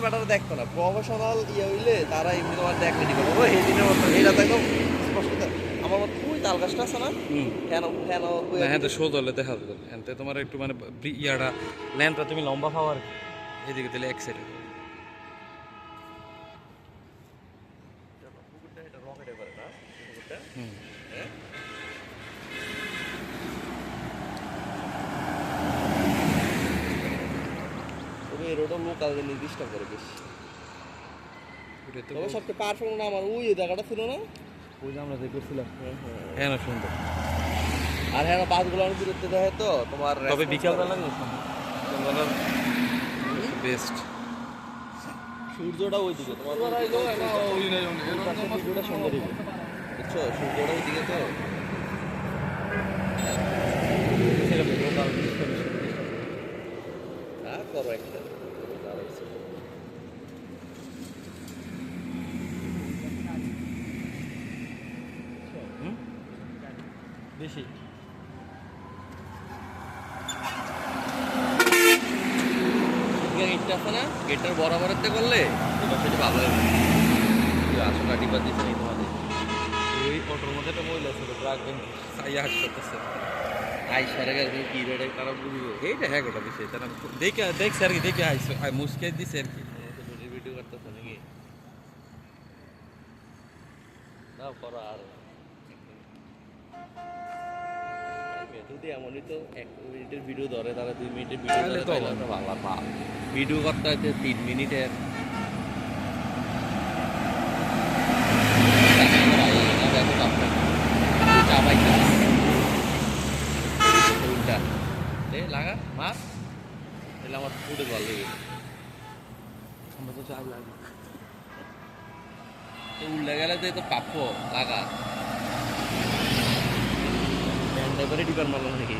ব্যাটারা দেখতো না, প্রফেশনাল ইয়ে হইলে তারা এমনি তোমার দেখলে নিবে ও এই দিনের মতো এটা তো একদম স্পষ্ট। আমার মতো ওই তাল গাছটা আছে না, ফ্যান ফ্যান না হ্যাঁ তো শোধ হলে দেখা যাবে হ্যাঁ তোমার একটু মানে ইয়াটা ল্যান্ডটা তুমি লম্বা পাওয়ার এদিকে দিলে এক সাইডে পুকুরটা এটা রকেটে করে না পুকুরটা, হুম হ্যাঁ তবে এরোটা লোকালদের নির্দিষ্ট করে বেশি। ওটা তো তবে সবচেয়ে পারফেক্ট না আমার ওই জায়গাটা ছিল না, ওই যে আমরা যে করছিলাম হ্যাঁ না সুন্দর। আর হ্যাঁ বাসগুলো অনেক দূরত্বে দেখে তো তোমার তবে বিকালবেলা বিকালবেলার বেস্ট সূর্যটা ওইদিকে তোমার সূর্যটা সুন্দর হবে বুঝছো, সূর্যটা ওইদিকে তো হ্যাঁ করো একটা বেশি গেটটা আছে না, গেটটার বরাবরতে করলে এবার সেটা ভালো হবে। আসলে ডিব্বা দিচ্ছে না তোমাদের ওই অটোর মধ্যে একটা মহিলা ছিল ট্রাক ব্যাংক সাইয়া হাট করতেছে আইসারে গেছে কি রেটে তারা বুঝবে এইটা হ্যাঁ গোটা বিষয় তারা দেখে দেখছে আর কি দেখে আইসো মুসকে দিছে আর কি ভিডিও করতেছে নাকি না করো আর যদি এমনই তো 1 মিনিটের ভিডিও ধরে তারা 2 মিনিটের ভিডিও তাহলে ধরে তো তাহলে তো ভালো ভালো ভিডিও করতে হচ্ছে 3 মিনিটের লাগা মা তাহলে আমার ফুটে ভালো লেগে আমরা তো চাই লাগে উল্লে গেলে তো তো প্রাপ্য লাগা এবারে ডিপার মারলাম নাকি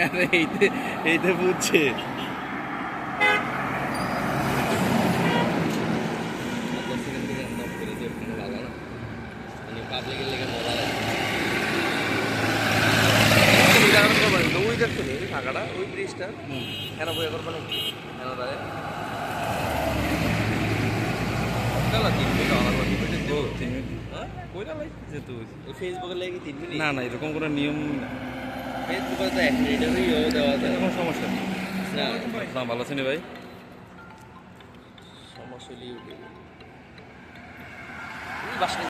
আরে এইতে বুঝছে ভালো না মানে পাবলিকের লেগে মজা লাগে ওই দেখছো ওই ফাঁকাটা ওই ব্রিজটা কেন বই করবো নাকি কেন তাহলে ফেসবুকে লেগে 3 মিনিট না না এরকম কোনো নিয়ম ফেসবুকে তো 1 মিনিটেরই দেওয়া যায় কোনো সমস্যা নেই না না ভালো আছেন ভাই সমস্যা নেই বাসা